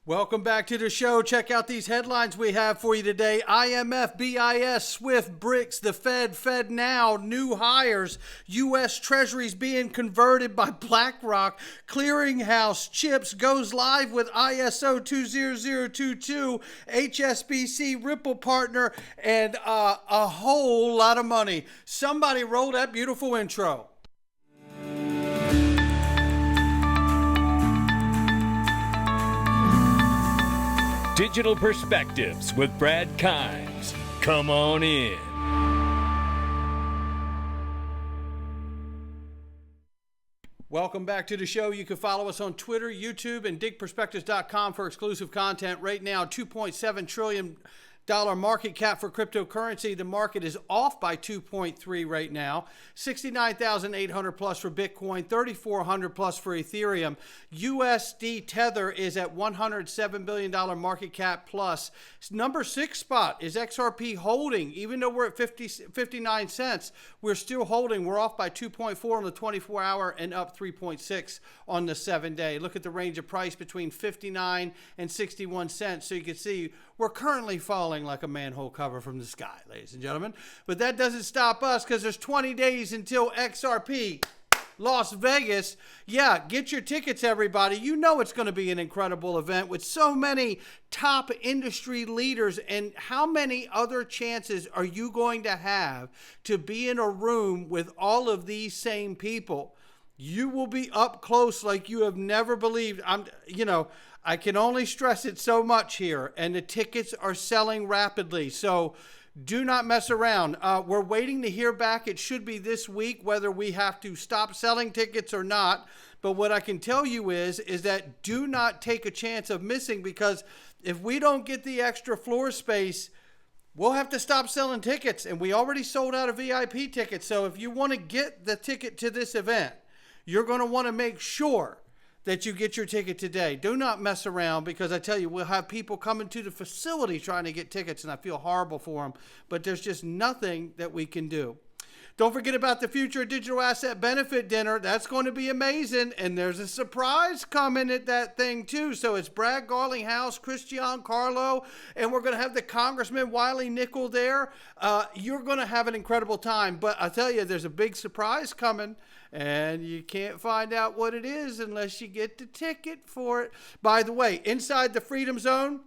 Welcome back to the show. Check out these headlines we have for you today. IMF, BIS, SWIFT, BRICS, the Fed, FedNow, new hires, U.S. Treasuries being converted by BlackRock, Clearinghouse, Chips goes live with ISO 20022, HSBC, Ripple partner, and a whole lot of money. Somebody roll that beautiful intro. Digital Perspectives with Brad Kimes. Come on in. Welcome back to the show. You can follow us on Twitter, YouTube, and digperspectives.com for exclusive content. Right now, $2.7 trillion market cap for cryptocurrency. The market is off by 2.3 right now. 69,800 plus for Bitcoin, 3,400 plus for Ethereum. USD Tether is at $107 billion market cap plus. Number 6 spot is XRP holding. Even though we're at 59 cents, we're still holding. We're off by 2.4 on the 24-hour and up 3.6 on the 7-day. Look at the range of price between 59 and 61 cents. So you can see we're currently falling like a manhole cover from the sky, ladies and gentlemen. But that doesn't stop us because there's 20 days until XRP Las Vegas. Yeah, get your tickets, everybody. You know it's going to be an incredible event with so many top industry leaders. And how many other chances are you going to have to be in a room with all of these same people? You will be up close like you have never believed. I can only stress it so much here, and the tickets are selling rapidly. So do not mess around. We're waiting to hear back. It should be this week whether we have to stop selling tickets or not. But what I can tell you is that do not take a chance of missing, because if we don't get the extra floor space, we'll have to stop selling tickets. And we already sold out of VIP tickets. So if you want to get the ticket to this event, you're going to want to make sure that you get your ticket today. Do not mess around, because I tell you, we'll have people coming to the facility trying to get tickets, and I feel horrible for them, but there's just nothing that we can do. Don't forget about the Future Digital Asset Benefit Dinner. That's going to be amazing, and there's a surprise coming at that thing too. So it's Brad Garlinghouse, Christian Carlo, and we're going to have the Congressman Wiley Nickel there. You're going to have an incredible time, but I tell you, there's a big surprise coming, and you can't find out what it is unless you get the ticket for it. By the way, inside the Freedom Zone,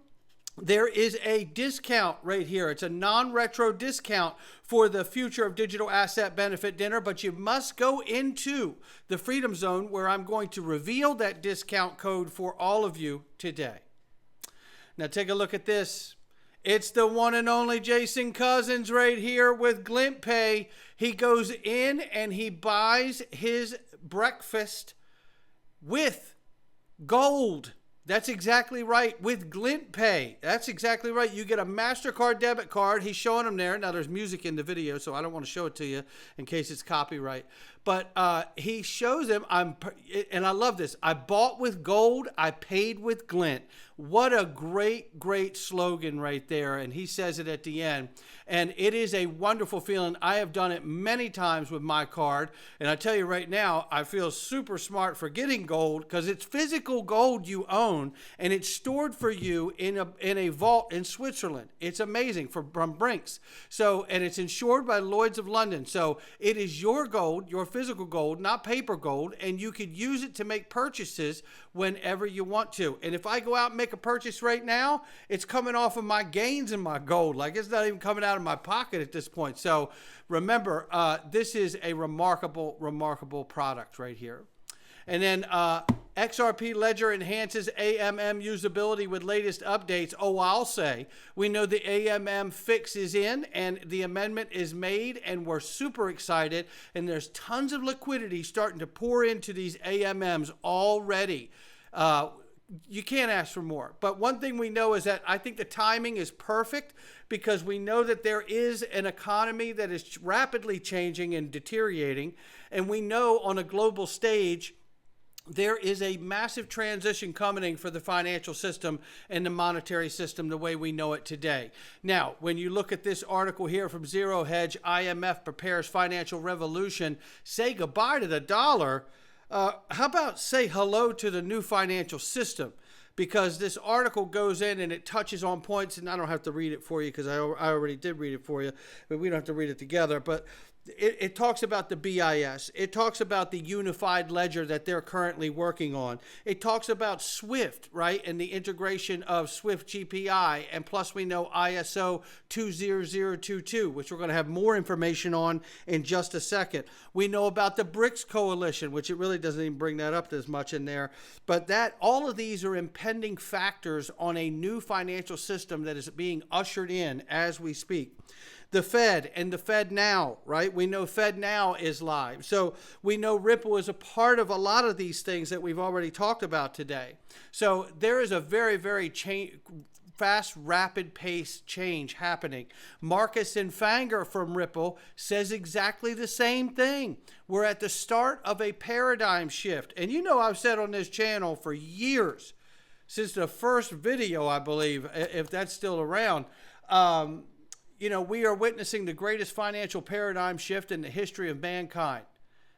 there is a discount right here. It's a non-retro discount for the Future of Digital Asset Benefit Dinner, but you must go into the Freedom Zone where I'm going to reveal that discount code for all of you today. Now take a look at this. It's the one and only Jason Cousins right here with Glint Pay. He goes in and he buys his breakfast with gold. That's exactly right, with Glint Pay. That's exactly right. You get a MasterCard debit card. He's showing them there. Now, there's music in the video, so I don't want to show it to you in case it's copyright. But he shows them, and I love this. I bought with gold. I paid with Glint. What a great, great slogan right there. And he says it at the end. And it is a wonderful feeling. I have done it many times with my card. And I tell you right now, I feel super smart for getting gold, because it's physical gold you own, and it's stored for you in a vault in Switzerland. It's amazing from Brinks. So, and it's insured by Lloyd's of London. So it is your gold, your physical gold, not paper gold, and you could use it to make purchases whenever you want to. And if I go out and make a purchase right now, it's coming off of my gains in my gold. Like, it's not even coming out of my pocket at this point. So remember, this is a remarkable, remarkable product right here. And then XRP Ledger enhances AMM usability with latest updates. Oh, I'll say, we know the AMM fix is in and the amendment is made, and we're super excited. And there's tons of liquidity starting to pour into these AMMs already. You can't ask for more. But one thing we know is that I think the timing is perfect, because we know that there is an economy that is rapidly changing and deteriorating. And we know on a global stage, there is a massive transition coming for the financial system and the monetary system the way we know it today. Now, when you look at this article here from Zero Hedge, IMF prepares financial revolution, say goodbye to the dollar. How about say hello to the new financial system? because this article goes in and it touches on points, and I don't have to read it for you because I already did read it for you, but we don't have to read it together. But it talks about the BIS. It talks about the unified ledger that they're currently working on. It talks about SWIFT, right, and the integration of SWIFT GPI, and plus we know ISO 20022, which we're going to have more information on in just a second. We know about the BRICS coalition, which it really doesn't even bring that up as much in there, but that all of these are impending factors on a new financial system that is being ushered in as we speak. The Fed and the Fed Now, right? We know Fed Now is live. So we know Ripple is a part of a lot of these things that we've already talked about today. So there is a very, very fast, rapid pace change happening. Marcus Infanger from Ripple says exactly the same thing. We're at the start of a paradigm shift. And you know, I've said on this channel for years, since the first video, I believe, if that's still around, you know, we are witnessing the greatest financial paradigm shift in the history of mankind.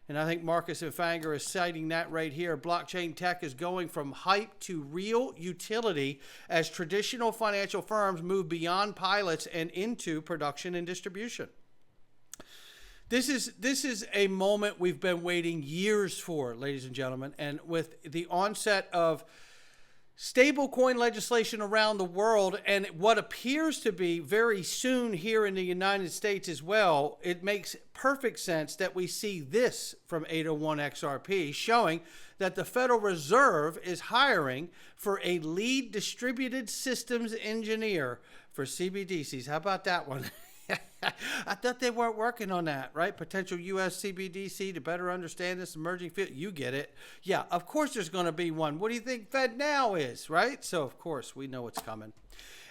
And I think Marcus Infanger is citing that right here. Blockchain tech is going from hype to real utility as traditional financial firms move beyond pilots and into production and distribution. This is a moment we've been waiting years for, ladies and gentlemen. And with the onset of stablecoin legislation around the world, and what appears to be very soon here in the United States as well, it makes perfect sense that we see this from 801 XRP showing that the Federal Reserve is hiring for a lead distributed systems engineer for CBDCs. How about that one? I thought they weren't working on that, right? Potential US CBDC to better understand this emerging field. You get it. Yeah, of course there's going to be one. What do you think Fed Now is, right? So, of course, we know it's coming.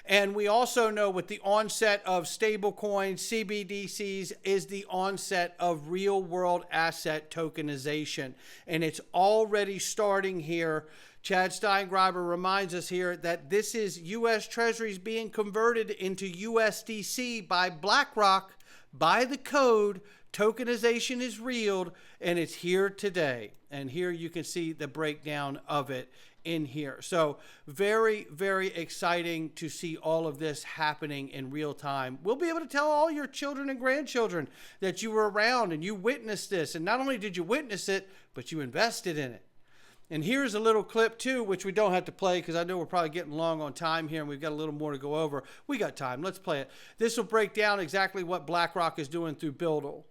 And we also know with the onset of stablecoins, CBDCs is the onset of real-world asset tokenization. And it's already starting here. Chad Steingreiber reminds us here that this is U.S. Treasuries being converted into USDC by BlackRock by the code. Tokenization is real, and it's here today. And here you can see the breakdown of it in here. So very, very exciting to see all of this happening in real time. We'll be able to tell all your children and grandchildren that you were around and you witnessed this. And not only did you witness it, but you invested in it. And here's a little clip too, which we don't have to play because I know we're probably getting long on time here and we've got a little more to go over. We got time. Let's play it. This will break down exactly what BlackRock is doing through Buildle.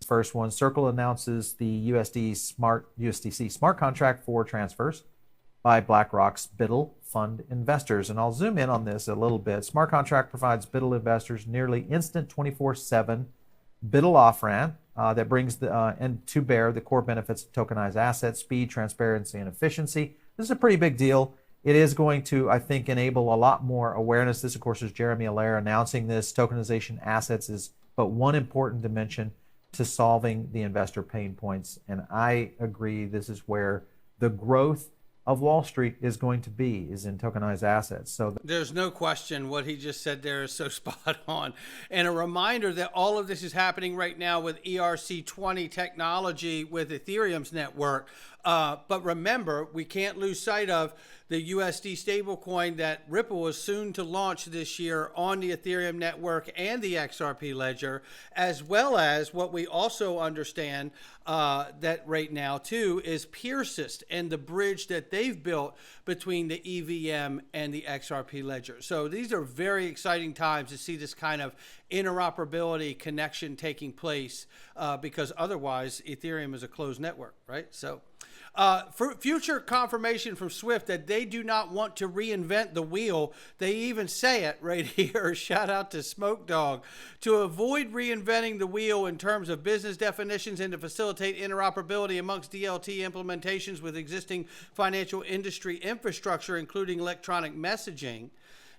First one, Circle announces the USDC smart contract for transfers by BlackRock's Buildle fund investors. And I'll zoom in on this a little bit. Smart contract provides Buildle investors nearly instant 24/7 Buildle off-ramp that brings and to bear the core benefits of tokenized assets, speed, transparency, and efficiency. This is a pretty big deal. It is going to, I think, enable a lot more awareness. This, of course, is Jeremy Allaire announcing this. Tokenization assets is but one important dimension to solving the investor pain points. And I agree this is where the growth of Wall Street is going to be, is in tokenized assets. So there's no question what he just said there is so spot on. And a reminder that all of this is happening right now with ERC20 technology with Ethereum's network. But remember, we can't lose sight of the USD stablecoin that Ripple is soon to launch this year on the Ethereum network and the XRP Ledger, as well as what we also understand that right now too is Persist and the bridge that they've built between the EVM and the XRP Ledger. So these are very exciting times to see this kind of interoperability connection taking place because otherwise Ethereum is a closed network, right? So for future confirmation from SWIFT that they do not want to reinvent the wheel. They even say it right here. Shout out to Smoke Dog. To avoid reinventing the wheel in terms of business definitions and to facilitate interoperability amongst DLT implementations with existing financial industry infrastructure, including electronic messaging,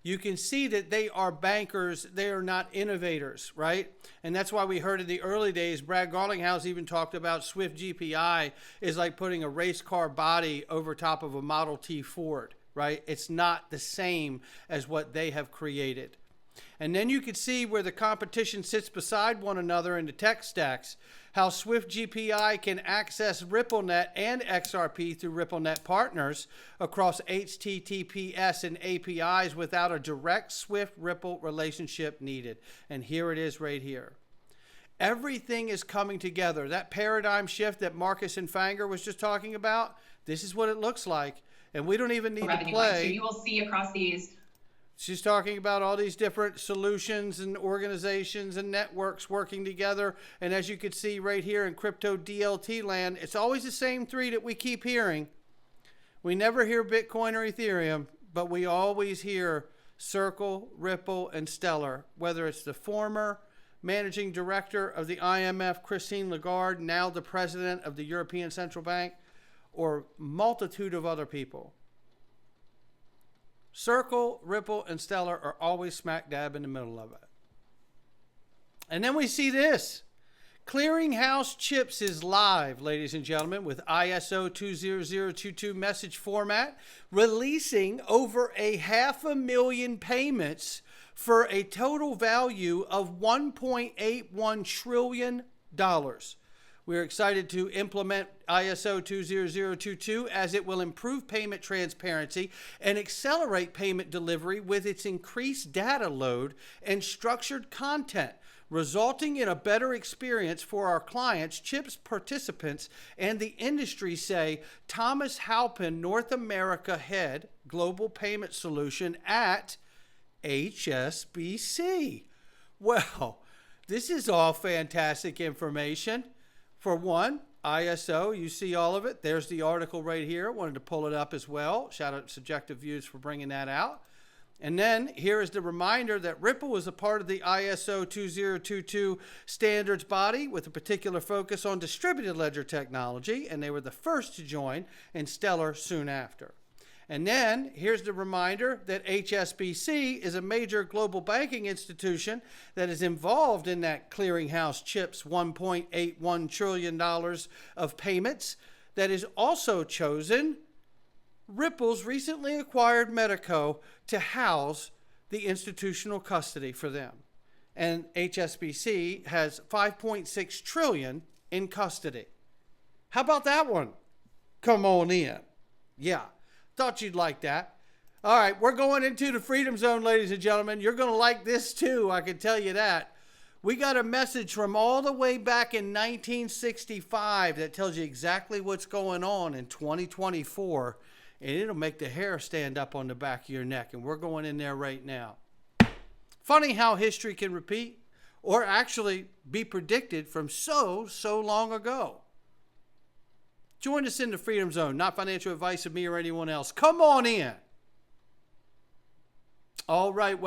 you can see that they are bankers. They are not innovators, right? And that's why we heard in the early days, Brad Garlinghouse even talked about Swift GPI is like putting a race car body over top of a Model T Ford, right? It's not the same as what they have created. And then you can see where the competition sits beside one another in the tech stacks, how Swift GPI can access RippleNet and XRP through RippleNet partners across HTTPS and APIs without a direct Swift-Ripple relationship needed. And here it is right here. Everything is coming together. That paradigm shift that Marcus and Fanger was just talking about, this is what it looks like. And we don't even need to play. So you will see across these. She's talking about all these different solutions and organizations and networks working together. And as you can see right here in crypto DLT land, it's always the same three that we keep hearing. We never hear Bitcoin or Ethereum, but we always hear Circle, Ripple, and Stellar, whether it's the former managing director of the IMF, Christine Lagarde, now the president of the European Central Bank, or multitude of other people. Circle, Ripple, and Stellar are always smack dab in the middle of it. And then we see this. Clearinghouse Chips is live, ladies and gentlemen, with ISO 20022 message format, releasing over 500,000 payments for a total value of $1.81 trillion. We're excited to implement ISO 20022 as it will improve payment transparency and accelerate payment delivery with its increased data load and structured content, resulting in a better experience for our clients, CHIPS participants, and the industry, say Thomas Halpin, North America head, Global Payment Solution at HSBC. Well, this is all fantastic information. For one, ISO, you see all of it. There's the article right here. I wanted to pull it up as well. Shout out to Subjective Views for bringing that out. And then here is the reminder that Ripple is a part of the ISO 2022 standards body with a particular focus on distributed ledger technology, and they were the first to join, and Stellar soon after. And then here's the reminder that HSBC is a major global banking institution that is involved in that clearinghouse chips $1.81 trillion of payments that is also chosen Ripple's recently acquired Medico to house the institutional custody for them. And HSBC has $5.6 trillion in custody. How about that one? Come on in. Yeah. Thought you'd like that. All right, we're going into the Freedom Zone, ladies and gentlemen. You're going to like this too, I can tell you that. We got a message from all the way back in 1965 that tells you exactly what's going on in 2024, and it'll make the hair stand up on the back of your neck, and we're going in there right now. Funny how history can repeat or actually be predicted from so long ago. Join us in the Freedom Zone. Not financial advice of me or anyone else. Come on in. All right. Well,